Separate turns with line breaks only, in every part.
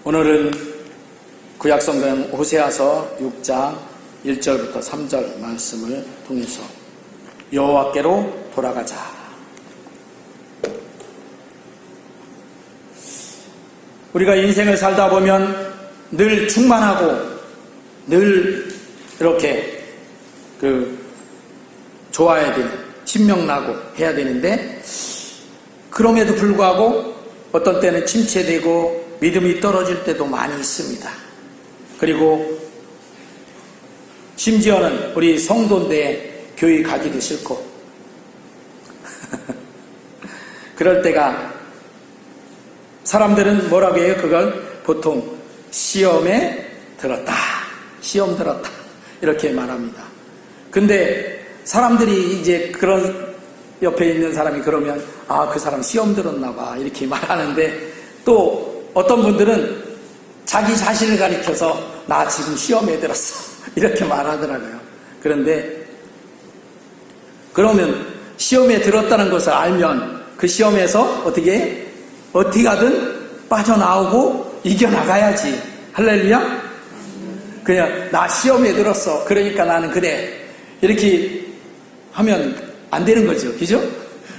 오늘은 구약성경 호세아서 6장 1절부터 3절 말씀을 통해서 여호와께로 돌아가자. 우리가 인생을 살다 보면 늘 충만하고 늘 이렇게 좋아야 되는, 신명나고 해야 되는데, 그럼에도 불구하고 어떤 때는 침체되고 믿음이 떨어질 때도 많이 있습니다. 그리고 심지어는 우리 성도인데 교회 가기도 싫고 그럴 때가, 사람들은 뭐라고 해요? 그걸 보통 시험에 들었다, 시험 들었다 이렇게 말합니다. 근데 사람들이 이제 그런 옆에 있는 사람이 그러면 그 사람 시험 들었나 봐 이렇게 말하는데, 또 어떤 분들은 자기 자신을 가리켜서 나 지금 시험에 들었어 이렇게 말하더라고요. 그런데 그러면 시험에 들었다는 것을 알면 그 시험에서 어떻게 하든 빠져나오고 이겨나가야지. 할렐루야. 그냥 나 시험에 들었어, 그러니까 나는 그래, 이렇게 하면 안 되는 거죠. 그죠?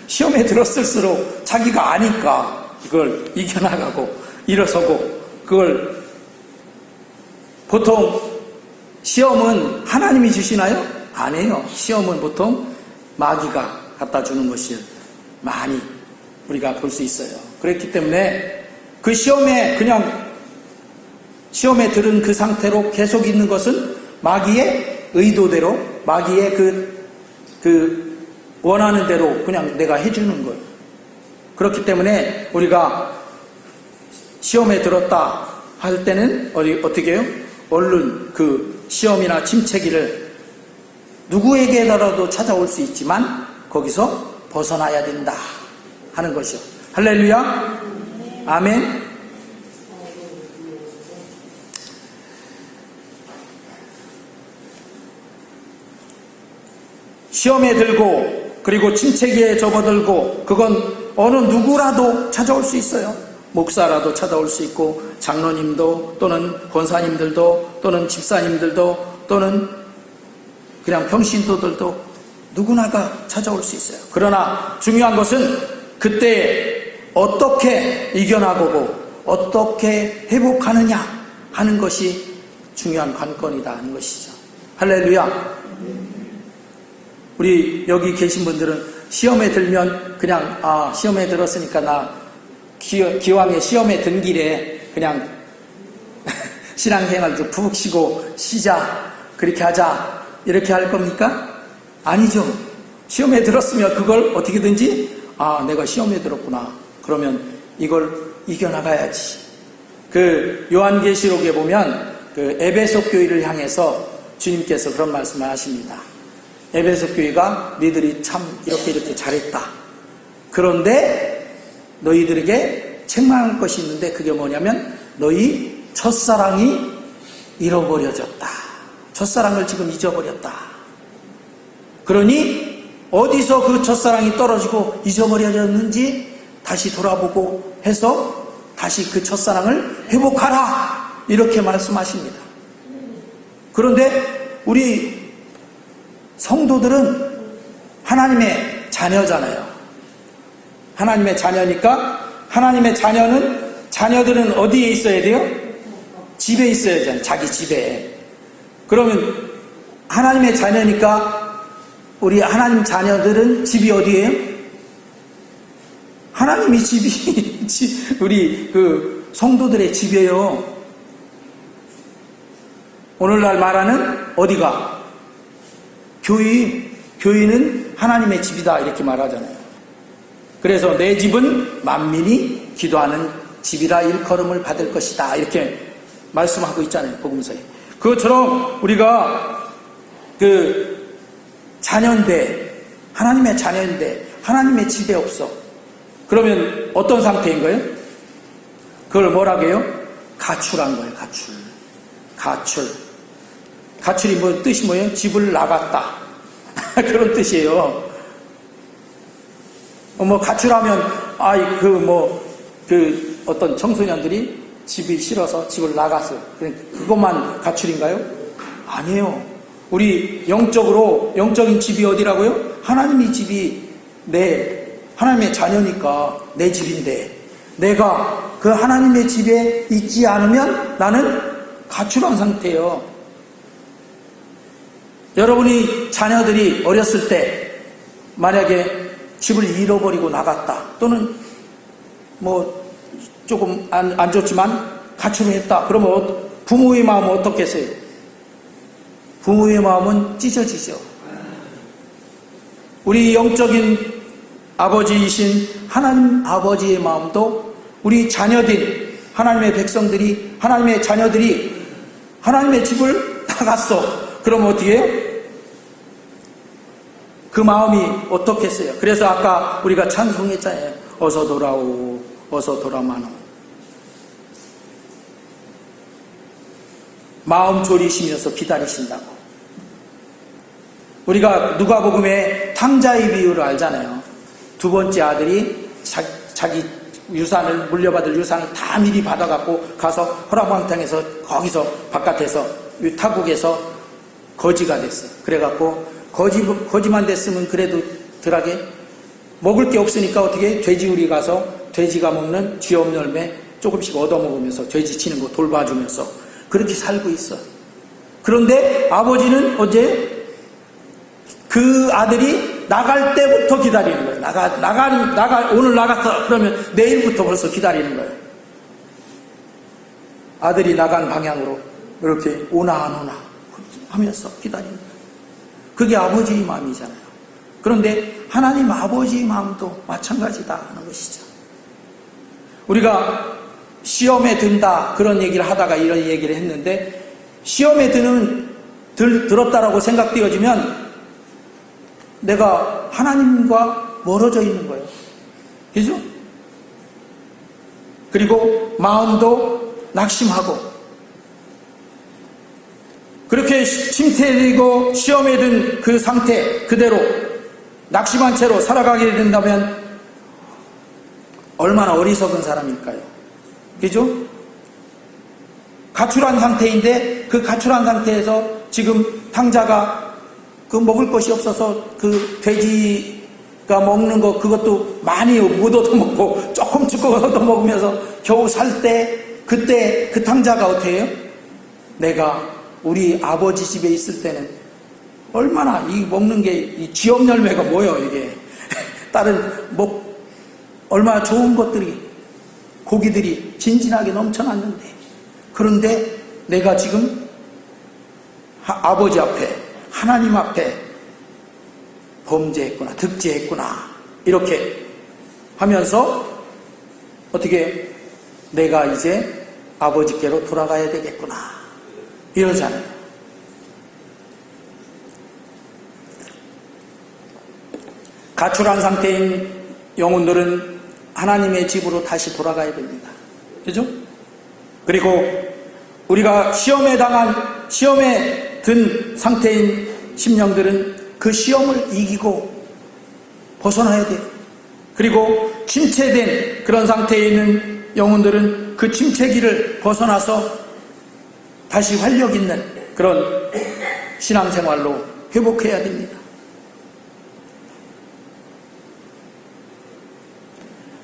시험에 들었을수록 자기가 아니까 그걸 이겨나가고 일어서고, 그걸 보통 시험은 하나님이 주시나요? 아니에요. 시험은 보통 마귀가 갖다 주는 것이 많이 우리가 볼 수 있어요. 그렇기 때문에 그 시험에 들은 그 상태로 계속 있는 것은 마귀의 의도대로, 마귀의 그 원하는 대로 그냥 내가 해주는 거예요. 그렇기 때문에 우리가 시험에 들었다 할 때는 어떻게 해요? 얼른 그 시험이나 침체기를 누구에게라도 찾아올 수 있지만 거기서 벗어나야 된다 하는 것이요. 할렐루야. 아멘. 시험에 들고 그리고 침체기에 접어들고, 그건 어느 누구라도 찾아올 수 있어요. 목사라도 찾아올 수 있고, 장로님도, 또는 권사님들도, 또는 집사님들도, 또는 그냥 평신도들도 누구나가 찾아올 수 있어요. 그러나 중요한 것은 그때 어떻게 이겨나가고 어떻게 회복하느냐 하는 것이 중요한 관건이다 하는 것이죠. 할렐루야. 우리 여기 계신 분들은 시험에 들면 그냥 시험에 들었으니까 나 기왕에 시험에 든 길에 그냥 신앙생활도 푹 쉬고 쉬자, 그렇게 하자 이렇게 할 겁니까? 아니죠. 시험에 들었으면 그걸 어떻게든지 내가 시험에 들었구나, 그러면 이걸 이겨나가야지. 그 요한계시록에 보면 그 에베소 교회를 향해서 주님께서 그런 말씀을 하십니다. 에베소 교회가 너희들이 참 이렇게 잘했다. 그런데 너희들에게 책망할 것이 있는데, 그게 뭐냐면 너희 첫사랑이 잃어버려졌다. 첫사랑을 지금 잊어버렸다. 그러니 어디서 그 첫사랑이 떨어지고 잊어버려졌는지 다시 돌아보고 해서 다시 그 첫사랑을 회복하라, 이렇게 말씀하십니다. 그런데 우리 성도들은 하나님의 자녀잖아요. 하나님의 자녀니까, 하나님의 자녀들은 어디에 있어야 돼요? 집에 있어야 되잖아요. 자기 집에. 그러면 하나님의 자녀니까 우리 하나님 자녀들은 집이 어디예요? 하나님이 집이 우리 그 성도들의 집이에요. 오늘날 말하는 어디가? 교회는 하나님의 집이다 이렇게 말하잖아요. 그래서 내 집은 만민이 기도하는 집이라 일컬음을 받을 것이다 이렇게 말씀하고 있잖아요, 복음서에. 그것처럼 우리가 그 자녀인데, 하나님의 자녀인데 하나님의 집에 없어. 그러면 어떤 상태인 거예요? 그걸 뭐라고 해요? 가출한 거예요. 가출이 뜻이 뭐예요? 집을 나갔다 그런 뜻이에요. 가출하면 어떤 청소년들이 집이 싫어서 집을 나갔어요. 그것만 가출인가요? 아니에요. 우리 영적인 집이 어디라고요? 하나님의 집이 하나님의 자녀니까 내 집인데, 내가 그 하나님의 집에 있지 않으면 나는 가출한 상태예요. 여러분이 자녀들이 어렸을 때 만약에 집을 잃어버리고 나갔다, 또는 조금 안 좋지만 가출을 했다, 그러면 부모의 마음은 어떻겠어요? 부모의 마음은 찢어지죠. 우리 영적인 아버지이신 하나님 아버지의 마음도 우리 자녀들, 하나님의 백성들이, 하나님의 자녀들이 하나님의 집을 나갔어. 그러면 어떻게 해요? 그 마음이 어떻겠어요? 그래서 아까 우리가 찬송했잖아요. 어서 돌아오, 어서 돌아마노. 마음 졸이시면서 기다리신다고. 우리가 누가복음의 탕자의 비유를 알잖아요. 두 번째 아들이 자기 물려받을 유산을 다 미리 받아갖고 가서 허락왕탕에서 거기서 바깥에서 타국에서 거지가 됐어요. 그래갖고 거지만 됐으면 그래도 덜하게 먹을 게 없으니까 어떻게 돼지우리 가서 돼지가 먹는 쥐업 열매 조금씩 얻어먹으면서 돼지 치는 거 돌봐주면서 그렇게 살고 있어. 그런데 아버지는 어제 그 아들이 나갈 때부터 기다리는 거예요. 오늘 나갔어. 그러면 내일부터 벌써 기다리는 거예요. 아들이 나간 방향으로 이렇게 오나 안 오나 하면서 기다리는 거예요. 그게 아버지의 마음이잖아요. 그런데 하나님 아버지의 마음도 마찬가지다 하는 것이죠. 우리가 시험에 든다 그런 얘기를 하다가 이런 얘기를 했는데, 시험에 들었다라고 생각되어지면 내가 하나님과 멀어져 있는 거예요. 그죠? 그리고 마음도 낙심하고, 그렇게 침체되고 시험에 든 그 상태 그대로 낙심한 채로 살아가게 된다면 얼마나 어리석은 사람일까요? 그죠? 가출한 상태인데 그 가출한 상태에서 지금 탕자가 그 먹을 것이 없어서 그 돼지가 먹는 거 그것도 많이 못 얻어먹고 조금 얻어먹으면서 겨우 살 때, 그때 그 탕자가 어떻게 해요? 내가 우리 아버지 집에 있을 때는 얼마나 이 먹는 게 이 쥐업 열매가 뭐예요 이게 다른 얼마나 좋은 것들이, 고기들이 진진하게 넘쳐났는데, 그런데 내가 지금 아버지 앞에, 하나님 앞에 범죄했구나, 득죄했구나, 이렇게 하면서 어떻게 내가 이제 아버지께로 돌아가야 되겠구나 이러잖아요. 가출한 상태인 영혼들은 하나님의 집으로 다시 돌아가야 됩니다. 그죠? 그리고 우리가 시험에 든 상태인 심령들은 그 시험을 이기고 벗어나야 돼요. 그리고 침체된 그런 상태에 있는 영혼들은 그 침체기를 벗어나서 다시 활력 있는 그런 신앙생활로 회복해야 됩니다.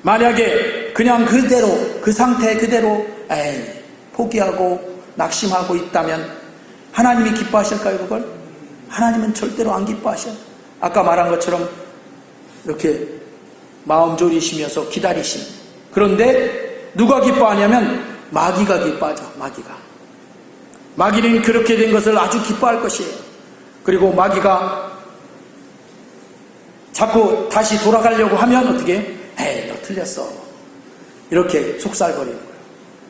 만약에 그냥 그 상태 그대로 포기하고 낙심하고 있다면 하나님이 기뻐하실까요, 그걸? 하나님은 절대로 안 기뻐하셔요. 아까 말한 것처럼 이렇게 마음 졸이시면서 기다리시는. 그런데 누가 기뻐하냐면 마귀가 기뻐하죠. 마귀는 그렇게 된 것을 아주 기뻐할 것이에요. 그리고 마귀가 자꾸 다시 돌아가려고 하면 어떻게 너 틀렸어, 이렇게 속살거리는 거예요.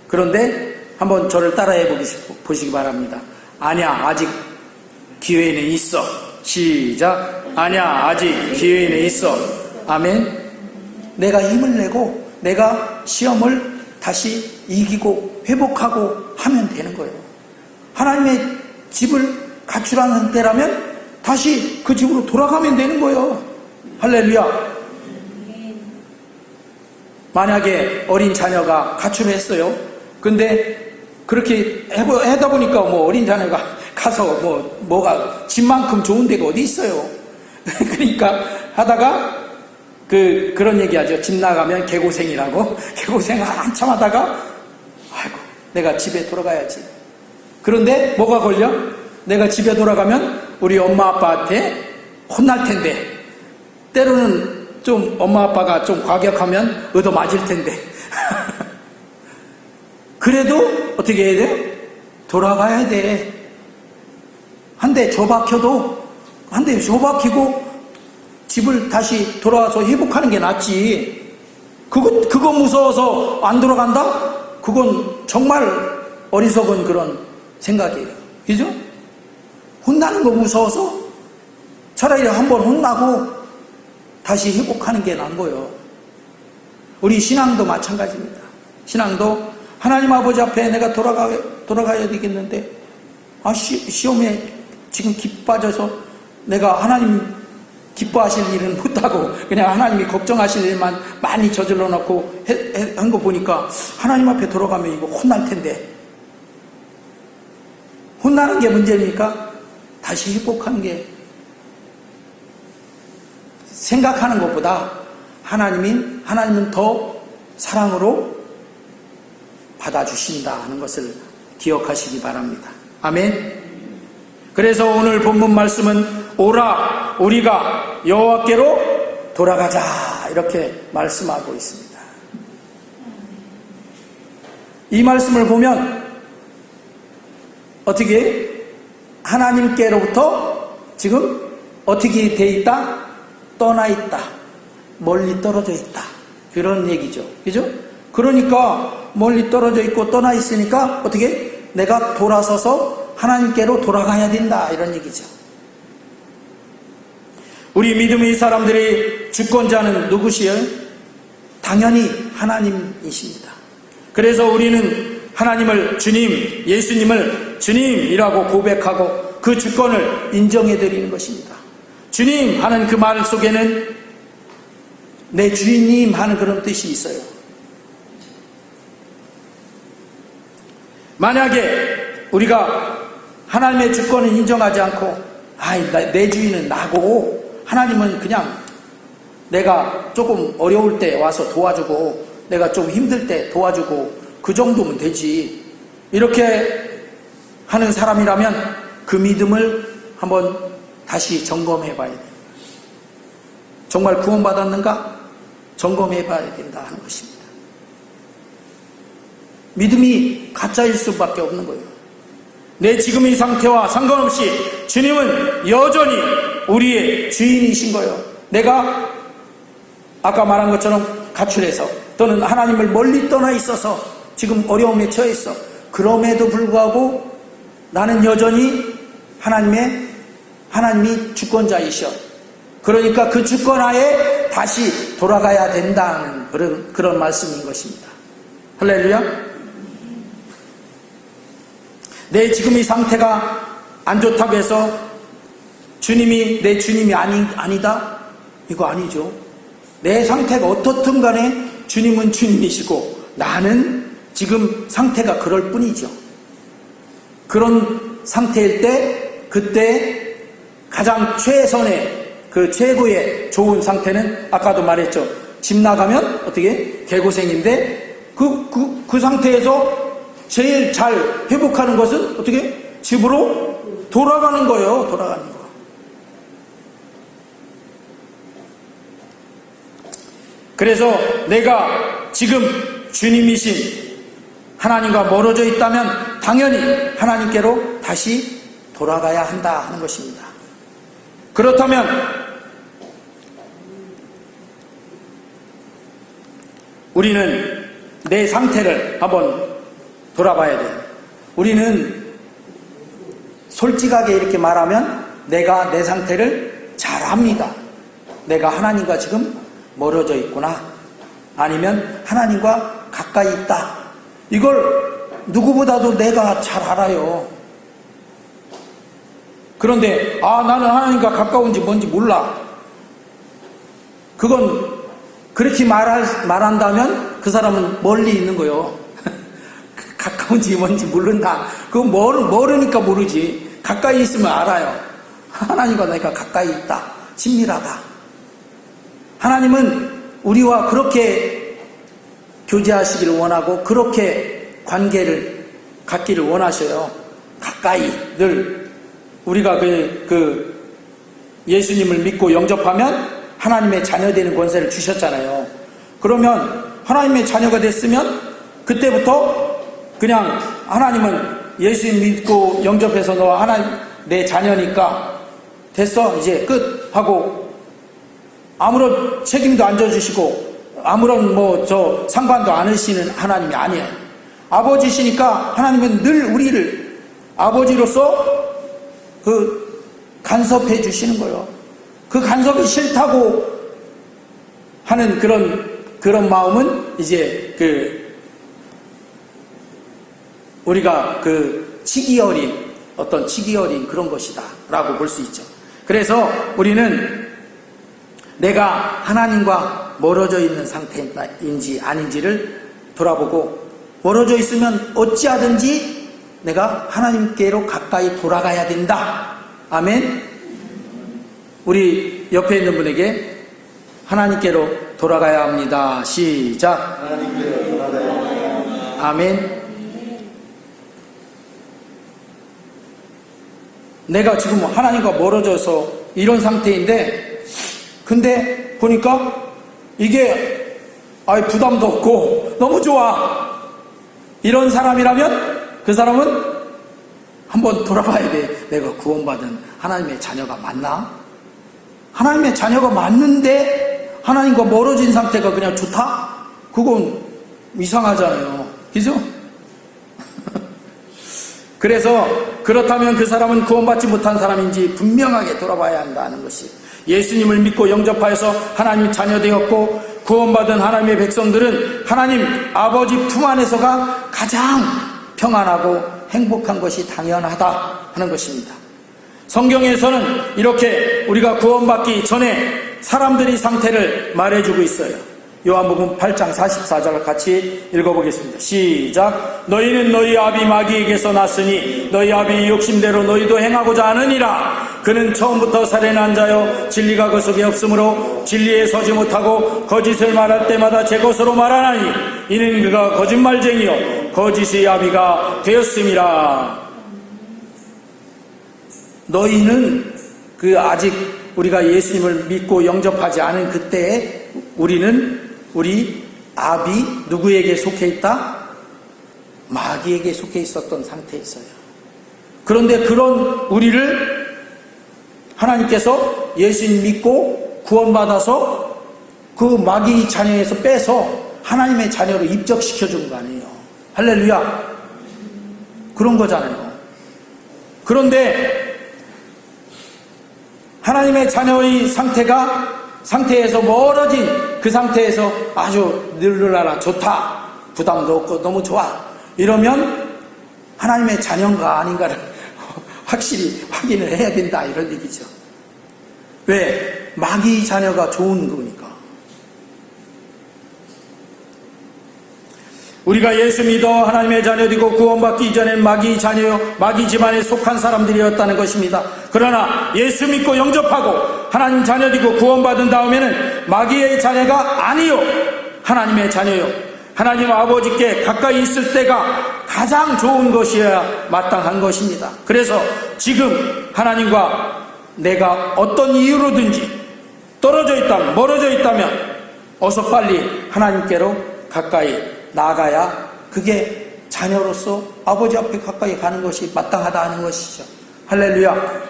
그런데 한번 저를 따라해 보시기 바랍니다. 아니야, 아직 기회는 있어. 시작. 아니야, 아직 기회는 있어. 아멘. 내가 힘을 내고 내가 시험을 다시 이기고 회복하고 하면 되는 거예요. 하나님의 집을 가출한 상태라면 다시 그 집으로 돌아가면 되는 거예요. 할렐루야. 만약에 어린 자녀가 가출했어요. 근데 그렇게 하다 보니까 뭐 어린 자녀가 가서 뭐가 집만큼 좋은 데가 어디 있어요. 그러니까 하다가 그런 얘기 하죠. 집 나가면 개고생이라고. 개고생 한참 하다가 아이고 내가 집에 돌아가야지. 그런데 뭐가 걸려? 내가 집에 돌아가면 우리 엄마 아빠한테 혼날 텐데, 때로는 좀 엄마 아빠가 좀 과격하면 얻어 맞을 텐데 그래도 어떻게 해야 돼? 돌아가야 돼. 한 대 줘박혀도 한 대 줘박히고 집을 다시 돌아와서 회복하는 게 낫지. 그거 무서워서 안 돌아간다? 그건 정말 어리석은 그런 생각이에요. 그죠? 혼나는 거 무서워서 차라리 한번 혼나고 다시 회복하는 게 나은 거예요. 우리 신앙도 마찬가지입니다. 신앙도 하나님 아버지 앞에 내가 돌아가야 되겠는데, 시험에 지금 기빠져서 내가 하나님 기뻐하실 일은 못하고 그냥 하나님이 걱정하실 일만 많이 저질러 놓고 한 거 보니까 하나님 앞에 돌아가면 이거 혼날 텐데, 혼나는 게 문제입니까? 다시 회복하는 게, 생각하는 것보다 하나님은 더 사랑으로 받아주신다 하는 것을 기억하시기 바랍니다. 아멘. 그래서 오늘 본문 말씀은 오라 우리가 여호와께로 돌아가자 이렇게 말씀하고 있습니다. 이 말씀을 보면 어떻게 하나님께로부터 지금 어떻게 돼 있다? 떠나 있다. 멀리 떨어져 있다. 그런 얘기죠. 그죠? 그러니까 멀리 떨어져 있고 떠나 있으니까 어떻게? 내가 돌아서서 하나님께로 돌아가야 된다. 이런 얘기죠. 우리 믿음의 사람들의 주권자는 누구시요? 당연히 하나님이십니다. 그래서 우리는 하나님을 주님, 예수님을 주님이라고 고백하고 그 주권을 인정해 드리는 것입니다. 주님 하는 그 말 속에는 내 주인님 하는 그런 뜻이 있어요. 만약에 우리가 하나님의 주권을 인정하지 않고 내 주인은 나고 하나님은 그냥 내가 조금 어려울 때 와서 도와주고 내가 좀 힘들 때 도와주고 그 정도면 되지, 이렇게 하는 사람이라면 그 믿음을 한번 다시 점검해 봐야 됩니다. 정말 구원받았는가? 점검해 봐야 된다 하는 것입니다. 믿음이 가짜일 수밖에 없는 거예요. 내 지금의 상태와 상관없이 주님은 여전히 우리의 주인이신 거예요. 내가 아까 말한 것처럼 가출해서 또는 하나님을 멀리 떠나 있어서 지금 어려움에 처해 있어. 그럼에도 불구하고 나는 여전히 하나님이 주권자이셔. 그러니까 그 주권 하에 다시 돌아가야 된다는 그런 말씀인 것입니다. 할렐루야. 내 지금의 상태가 안 좋다고 해서 주님이 내 주님이 아니다? 이거 아니죠. 내 상태가 어떻든 간에 주님은 주님이시고 나는 지금 상태가 그럴 뿐이죠. 그런 상태일 때 그때 가장 최선의 그 최고의 좋은 상태는 아까도 말했죠. 집 나가면 어떻게? 개고생인데 그 상태에서 제일 잘 회복하는 것은 어떻게? 집으로 돌아가는 거예요. 돌아가는 거. 그래서 내가 지금 주님이신 하나님과 멀어져 있다면 당연히 하나님께로 다시 돌아가야 한다 하는 것입니다. 그렇다면 우리는 내 상태를 한번 돌아봐야 돼요. 우리는 솔직하게 이렇게 말하면 내가 내 상태를 잘 압니다. 내가 하나님과 지금 멀어져 있구나, 아니면 하나님과 가까이 있다, 이걸 누구보다도 내가 잘 알아요. 그런데 나는 하나님과 가까운지 뭔지 몰라. 그건 그렇게 말한다면 그 사람은 멀리 있는 거예요. 가까운지 뭔지 모른다. 그거 모르니까 모르지. 가까이 있으면 알아요. 하나님과 내가 가까이 있다. 친밀하다. 하나님은 우리와 그렇게 교제하시기를 원하고 그렇게 관계를 갖기를 원하셔요. 가까이 늘 우리가 예수님을 믿고 영접하면 하나님의 자녀 되는 권세를 주셨잖아요. 그러면 하나님의 자녀가 됐으면 그때부터 그냥 하나님은 예수님 믿고 영접해서 너 하나님 내 자녀니까 됐어 이제 끝 하고 아무런 책임도 안 져주시고 아무런 상관도 안 하시는 하나님이 아니에요. 아버지시니까 하나님은 늘 우리를 아버지로서 간섭해 주시는 거예요. 그 간섭이 싫다고 하는 그런 마음은 이제 우리가 치기 어린 그런 것이다 라고 볼 수 있죠. 그래서 우리는 내가 하나님과 멀어져 있는 상태인지 아닌지를 돌아보고 멀어져 있으면 어찌하든지 내가 하나님께로 가까이 돌아가야 된다. 아멘. 우리 옆에 있는 분에게 하나님께로 돌아가야 합니다. 시작.
하나님께로 돌아가야 합니다.
아멘. 내가 지금 하나님과 멀어져서 이런 상태인데 근데 보니까 이게 부담도 없고 너무 좋아. 이런 사람이라면 그 사람은 한번 돌아봐야 돼. 내가 구원받은 하나님의 자녀가 맞나? 하나님의 자녀가 맞는데 하나님과 멀어진 상태가 그냥 좋다? 그건 이상하잖아요. 그죠? 그래서 그렇다면 그 사람은 구원받지 못한 사람인지 분명하게 돌아봐야 한다는 것이, 예수님을 믿고 영접하여서 하나님 자녀 되었고 구원받은 하나님의 백성들은 하나님 아버지 품 안에서가 가장 평안하고 행복한 것이 당연하다 하는 것입니다. 성경에서는 이렇게 우리가 구원받기 전에 사람들의 상태를 말해주고 있어요. 요한복음 8장 44절을 같이 읽어보겠습니다. 시작. 너희는 너희 아비 마귀에게서 났으니 너희 아비 욕심대로 너희도 행하고자 하느니라. 그는 처음부터 살인한 자요 진리가 그 속에 없으므로 진리에 서지 못하고 거짓을 말할 때마다 제 것으로 말하나니 이는 그가 거짓말쟁이요 거짓의 아비가 되었음이라. 너희는 아직 우리가 예수님을 믿고 영접하지 않은 그때에 우리 아비 누구에게 속해 있다? 마귀에게 속해 있었던 상태에 있어요. 그런데 그런 우리를 하나님께서 예수님 믿고 구원받아서 그 마귀 자녀에서 빼서 하나님의 자녀로 입적시켜 준 거 아니에요. 할렐루야. 그런 거잖아요. 그런데 하나님의 자녀의 상태에서 멀어진 그 상태에서 아주 늘르라라 좋다, 부담도 없고 너무 좋아, 이러면 하나님의 자녀인가 아닌가를 확실히 확인을 해야 된다, 이런 얘기죠. 왜? 마귀 자녀가 좋은 거니까. 우리가 예수 믿어 하나님의 자녀되고 구원받기 이전엔 마귀 자녀요 마귀 집안에 속한 사람들이었다는 것입니다. 그러나 예수 믿고 영접하고 하나님 자녀되고 구원받은 다음에는 마귀의 자녀가 아니요 하나님의 자녀요 하나님 아버지께 가까이 있을 때가 가장 좋은 것이어야 마땅한 것입니다. 그래서 지금 하나님과 내가 어떤 이유로든지 떨어져 있다면, 멀어져 있다면 어서 빨리 하나님께로 가까이 나아가야 그게 자녀로서 아버지 앞에 가까이 가는 것이 마땅하다 하는 것이죠. 할렐루야.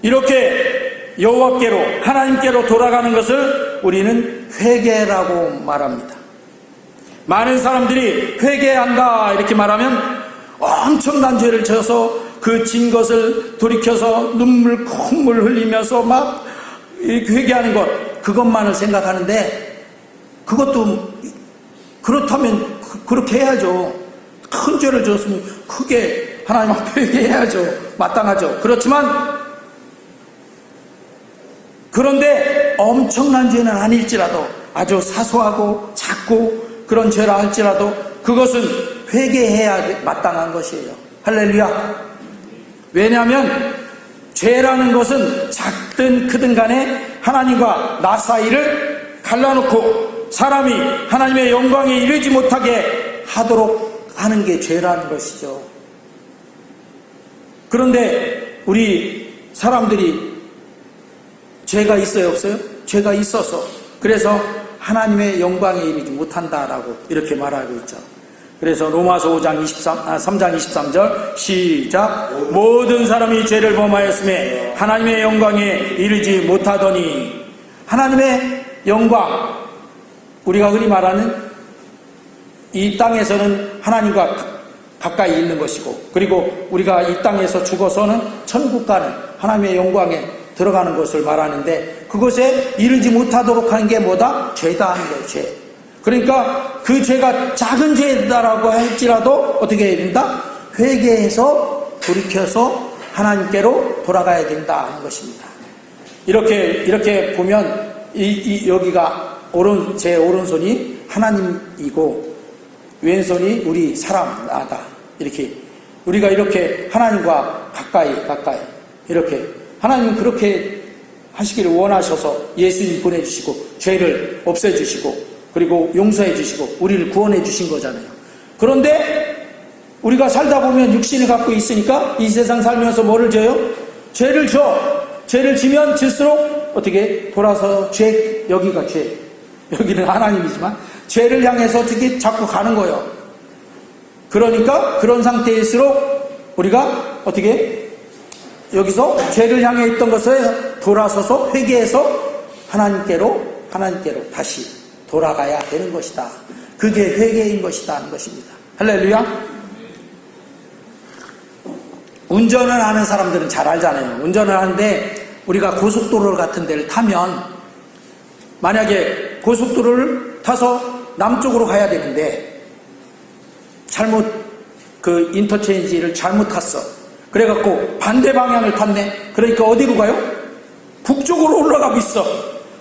이렇게 여호와께로 하나님께로 돌아가는 것을 우리는 회개라고 말합니다. 많은 사람들이 회개한다 이렇게 말하면 엄청난 죄를 져서 그 진 것을 돌이켜서 콧물 흘리면서 막 회개하는 것, 그것만을 생각하는데, 그것도 그렇다면 그렇게 해야죠. 큰 죄를 졌으면 크게 하나님 앞에 회개해야죠. 마땅하죠. 그런데 엄청난 죄는 아닐지라도 아주 사소하고 작고 그런 죄라 할지라도 그것은 회개해야 마땅한 것이에요. 할렐루야. 왜냐하면 죄라는 것은 작든 크든 간에 하나님과 나 사이를 갈라놓고 사람이 하나님의 영광에 이르지 못하게 하도록 하는 게 죄라는 것이죠. 그런데 우리 사람들이 죄가 있어요, 없어요? 죄가 있어서 그래서 하나님의 영광에 이르지 못한다라고 이렇게 말하고 있죠. 그래서 로마서 3장 23절 시작. 모든 사람이 죄를 범하였음에 하나님의 영광에 이르지 못하더니. 하나님의 영광, 우리가 흔히 말하는 이 땅에서는 하나님과 가까이 있는 것이고, 그리고 우리가 이 땅에서 죽어서는 천국 가는 하나님의 영광에 들어가는 것을 말하는데, 그것에 이르지 못하도록 하는 게 뭐다? 죄다 하는 거예요. 죄. 그러니까 그 죄가 작은 죄다라고 할지라도 어떻게 해야 된다? 회개해서 돌이켜서 하나님께로 돌아가야 된다 하는 것입니다. 이렇게 보면 여기가 제 오른손이 하나님이고 왼손이 우리 사람 나다. 이렇게 우리가 이렇게 하나님과 가까이 이렇게 하나님은 그렇게 하시기를 원하셔서 예수님 보내주시고 죄를 없애주시고 그리고 용서해 주시고 우리를 구원해 주신 거잖아요. 그런데 우리가 살다 보면 육신을 갖고 있으니까 이 세상 살면서 뭐를 져요? 죄를 져. 죄를 지면 질수록 어떻게 돌아서 여기가 죄, 여기는 하나님이지만 죄를 향해서 어떻게 자꾸 가는 거예요. 그러니까 그런 상태일수록 우리가 어떻게 여기서 죄를 향해 있던 것을 돌아서서 회개해서 하나님께로 다시 돌아가야 되는 것이다. 그게 회개인 것이다 하는 것입니다. 할렐루야. 운전을 하는 사람들은 잘 알잖아요. 운전을 하는데 우리가 고속도로 같은 데를 타면 만약에 고속도로를 타서 남쪽으로 가야 되는데 잘못 그 인터체인지를 잘못 탔어. 그래갖고 반대 방향을 탔네. 그러니까 어디로 가요? 북쪽으로 올라가고 있어.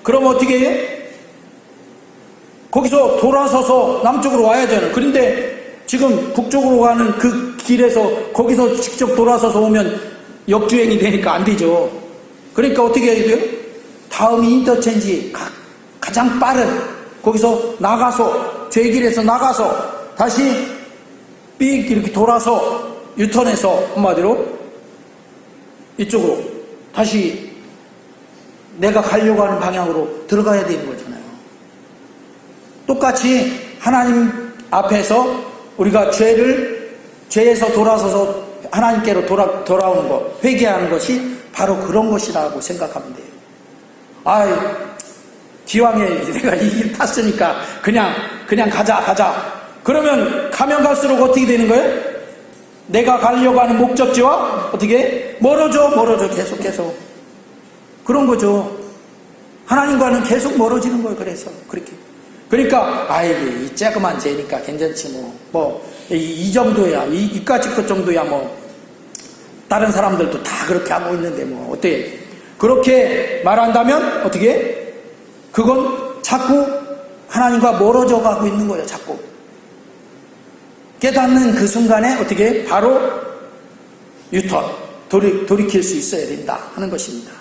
그럼 어떻게 해? 거기서 돌아서서 남쪽으로 와야잖아요. 그런데 지금 북쪽으로 가는 그 길에서 거기서 직접 돌아서서 오면 역주행이 되니까 안 되죠. 그러니까 어떻게 해야 돼요? 다음 인터체인지 가장 빠른 거기서 나가서 죄길에서 나가서 다시 삑 이렇게 돌아서 유턴해서 한마디로 이쪽으로 다시 내가 가려고 하는 방향으로 들어가야 되는 거잖아요. 똑같이 하나님 앞에서 우리가 죄에서 돌아서서 하나님께로 돌아오는 것, 회개하는 것이 바로 그런 것이라고 생각하면 돼요. 기왕에 내가 이 길 탔으니까 그냥 가자. 그러면 가면 갈수록 어떻게 되는 거예요? 내가 가려고 하는 목적지와 어떻게 멀어져 계속 그런 거죠. 하나님과는 계속 멀어지는 거예요. 그래서 그렇게. 그러니까 이 조그만 죄니까 괜찮지 이 정도야 이까짓 것 정도야 다른 사람들도 다 그렇게 하고 있는데 어때? 그렇게 말한다면 어떻게? 그건 자꾸 하나님과 멀어져 가고 있는 거예요. 자꾸 깨닫는 그 순간에 어떻게? 바로 유턴 돌이킬 수 있어야 된다 하는 것입니다.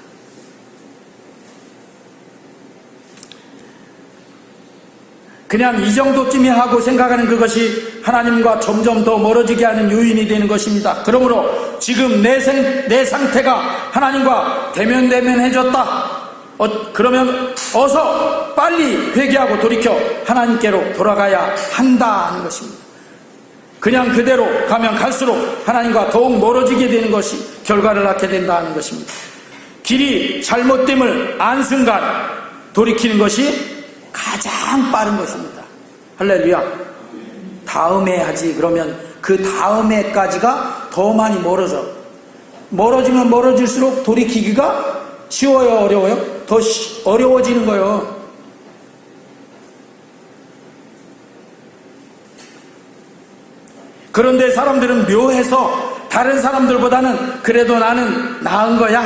그냥 이 정도쯤이 하고 생각하는 그것이 하나님과 점점 더 멀어지게 하는 요인이 되는 것입니다. 그러므로 지금 내 상태가 하나님과 대면해졌다. 그러면 어서 빨리 회개하고 돌이켜 하나님께로 돌아가야 한다 하는 것입니다. 그냥 그대로 가면 갈수록 하나님과 더욱 멀어지게 되는 것이 결과를 낳게 된다 하는 것입니다. 길이 잘못됨을 안 순간 돌이키는 것이 가장 빠른 것입니다. 할렐루야. 다음에 하지. 그러면 그 다음에까지가 더 많이 멀어지면 멀어질수록 돌이키기가 쉬워요, 어려워요? 더 어려워지는 거예요. 그런데 사람들은 묘해서 다른 사람들보다는 그래도 나는 나은 거야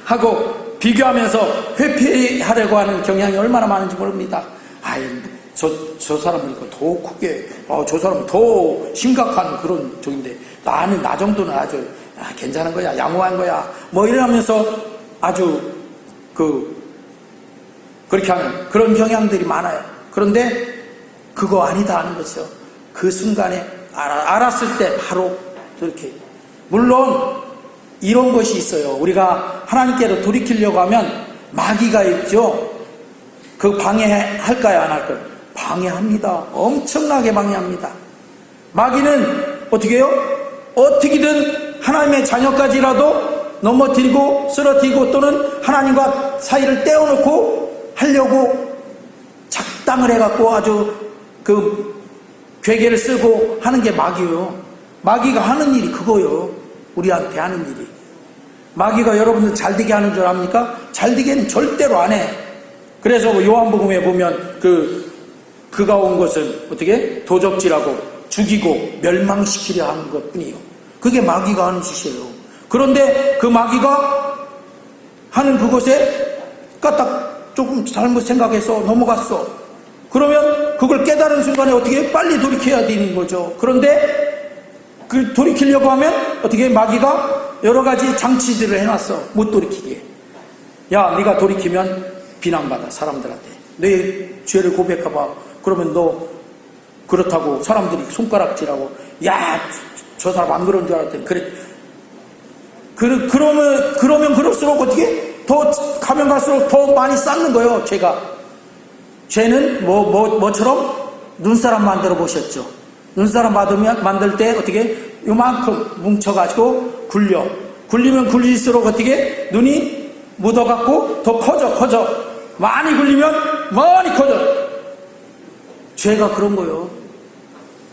하고 비교하면서 회피하려고 하는 경향이 얼마나 많은지 모릅니다. 저 사람이니까 더 크게, 저 사람은 더 심각한 그런 쪽인데, 나는 나 정도는 아주, 괜찮은 거야, 양호한 거야. 뭐 이러면서 아주, 그렇게 하는 그런 경향들이 많아요. 그런데 그거 아니다 하는 거죠. 그 순간에 알았을 때 바로 그렇게. 물론, 이런 것이 있어요. 우리가 하나님께로 돌이키려고 하면 마귀가 있죠. 그 방해할까요, 안 할까요? 방해합니다. 엄청나게 방해합니다. 마귀는 어떻게 해요? 어떻게든 하나님의 자녀까지라도 넘어뜨리고 쓰러뜨리고 또는 하나님과 사이를 떼어놓고 하려고 작당을 해갖고 아주 괴계를 쓰고 하는 게 마귀예요. 마귀가 하는 일이 그거예요. 우리한테 하는 일이. 마귀가 여러분들 잘되게 하는 줄 압니까? 잘되게는 절대로 안 해. 그래서 요한복음에 보면 그가 온 것은 어떻게? 도적질하고 죽이고 멸망시키려 하는 것 뿐이에요. 그게 마귀가 하는 짓이에요. 그런데 그 마귀가 하는 그것에 까딱 조금 잘못 생각해서 넘어갔어. 그러면 그걸 깨달은 순간에 어떻게? 빨리 돌이켜야 되는 거죠. 그런데 그 돌이키려고 하면 어떻게? 마귀가 여러 가지 장치들을 해놨어. 못 돌이키게. 야, 네가 돌이키면 비난받아, 사람들한테. 내 죄를 고백해봐. 그러면 너 그렇다고 사람들이 손가락질하고, 야, 저 사람 안 그런 줄 알았더니 그래. 그러면 그럴수록 어떻게? 더 가면 갈수록 더 많이 쌓는 거예요, 죄가. 죄는 뭐처럼? 눈사람 만들어 보셨죠? 눈사람 만들 때 어떻게? 요만큼 뭉쳐가지고 굴리면 굴릴수록 어떻게? 눈이 묻어갖고 더 커져. 많이 굴리면 많이 커져. 죄가 그런 거예요.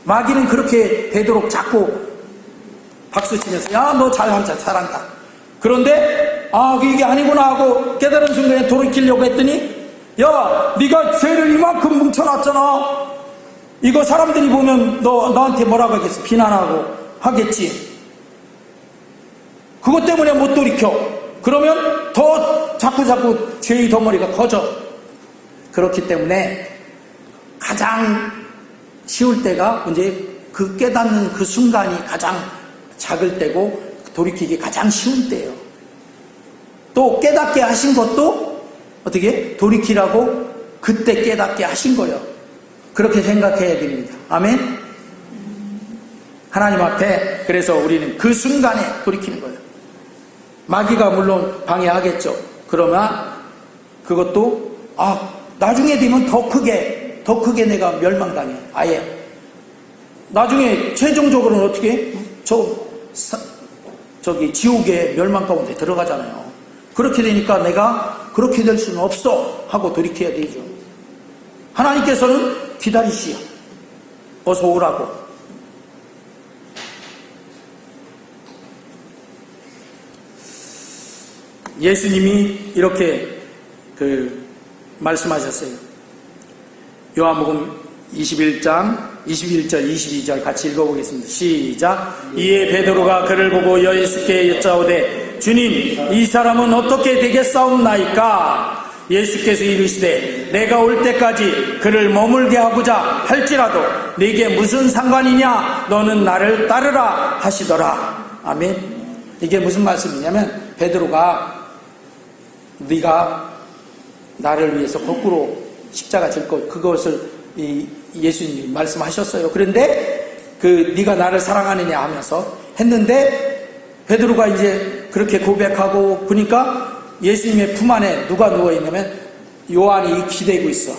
마귀는 그렇게 되도록 자꾸 박수 치면서, 야, 너 잘한다. 그런데, 이게 아니구나 하고 깨달은 순간에 돌이키려고 했더니, 야, 네가 죄를 이만큼 뭉쳐놨잖아. 이거 사람들이 보면 너한테 뭐라고 하겠어? 비난하고 하겠지. 그것 때문에 못 돌이켜. 그러면 더 자꾸 죄의 덩어리가 커져. 그렇기 때문에 가장 쉬울 때가 이제 그 깨닫는 그 순간이 가장 작을 때고 돌이키기 가장 쉬운 때예요. 또 깨닫게 하신 것도 어떻게? 돌이키라고 그때 깨닫게 하신 거예요. 그렇게 생각해야 됩니다. 아멘? 하나님 앞에 그래서 우리는 그 순간에 돌이키는 거예요. 마귀가 물론 방해하겠죠. 그러나 그것도 나중에 되면 더 크게 내가 멸망당해. 아예 나중에 최종적으로는 어떻게? 저기 지옥의 멸망 가운데 들어가잖아요. 그렇게 되니까 내가 그렇게 될 수는 없어 하고 돌이켜야 되죠. 하나님께서는 기다리시오. 어서 오라고. 예수님이 이렇게 말씀하셨어요. 요한복음 21장 21절 22절 같이 읽어보겠습니다. 시작. 이에 베드로가 그를 보고 예수께 여짜오되 주님, 이 사람은 어떻게 되겠사옵나이까? 예수께서 이르시되 내가 올 때까지 그를 머물게 하고자 할지라도 네게 무슨 상관이냐? 너는 나를 따르라 하시더라. 아멘. 이게 무슨 말씀이냐면 베드로가 네가 나를 위해서 거꾸로 십자가 질 것, 그것을 예수님이 말씀하셨어요. 그런데 네가 나를 사랑하느냐 하면서 했는데 베드로가 이제 그렇게 고백하고 보니까 예수님의 품 안에 누가 누워있냐면 요한이 기대고 있어.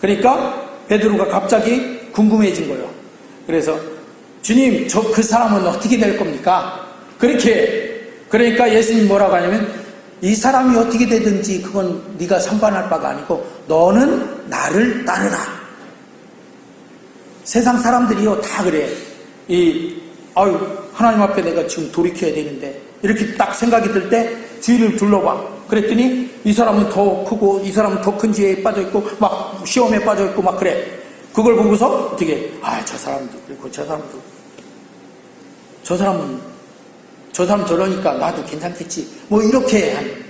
그러니까 베드로가 갑자기 궁금해진 거예요. 그래서 주님, 그 사람은 어떻게 될 겁니까? 그러니까 예수님 뭐라고 하냐면 이 사람이 어떻게 되든지 그건 네가 상관할 바가 아니고 너는 나를 따르라. 세상 사람들이요 다 그래. 하나님 앞에 내가 지금 돌이켜야 되는데 이렇게 딱 생각이 들 때 주위를 둘러봐. 그랬더니 이 사람은 더 크고 이 사람은 더 큰 죄에 빠져있고 막 시험에 빠져있고 막 그래. 그걸 보고서 어떻게 저 사람도 그리고 저 사람 저러니까 나도 괜찮겠지 뭐 이렇게 하는.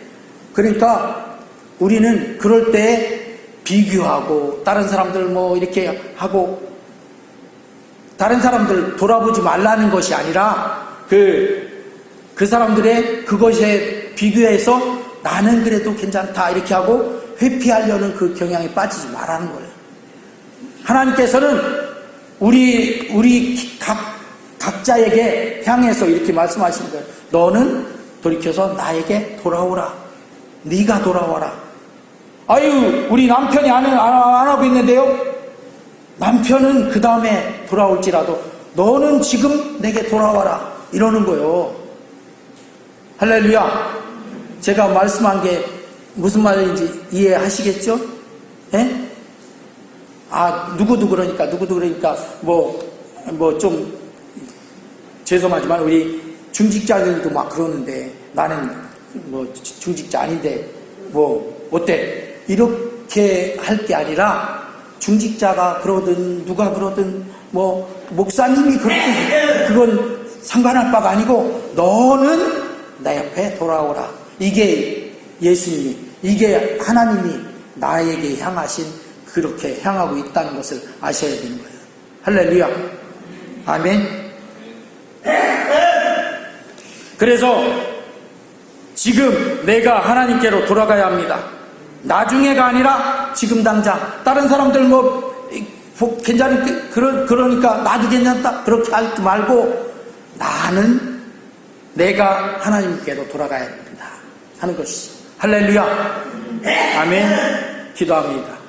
그러니까 우리는 그럴 때 비교하고 다른 사람들 뭐 이렇게 하고 다른 사람들 돌아보지 말라는 것이 아니라 그 사람들의 그것에 비교해서 나는 그래도 괜찮다 이렇게 하고 회피하려는 그 경향에 빠지지 말라는 거예요. 하나님께서는 우리 각자에게 향해서 이렇게 말씀하시는 거예요. 너는 돌이켜서 나에게 돌아오라. 네가 돌아와라. 아유, 우리 남편이 안 하고 있는데요. 남편은 그 다음에 돌아올지라도 너는 지금 내게 돌아와라. 이러는 거예요. 할렐루야. 제가 말씀한 게 무슨 말인지 이해하시겠죠? 예? 누구도 그러니까 뭐 좀 죄송하지만 우리 중직자들도 막 그러는데 나는 뭐 중직자 아닌데 뭐 어때? 이렇게 할 게 아니라 중직자가 그러든 누가 그러든 뭐 목사님이 그렇든 그건 상관할 바가 아니고 너는 내 옆에 돌아오라. 이게 예수님이, 이게 하나님이 나에게 향하신 그렇게 향하고 있다는 것을 아셔야 되는 거예요. 할렐루야. 아멘. 그래서 지금 내가 하나님께로 돌아가야 합니다. 나중에가 아니라 지금 당장. 다른 사람들 뭐 그러니까 나도 괜찮다 그렇게 하지 말고 나는 내가 하나님께로 돌아가야 됩니다 하는 것이죠. 할렐루야. 아멘. 기도합니다.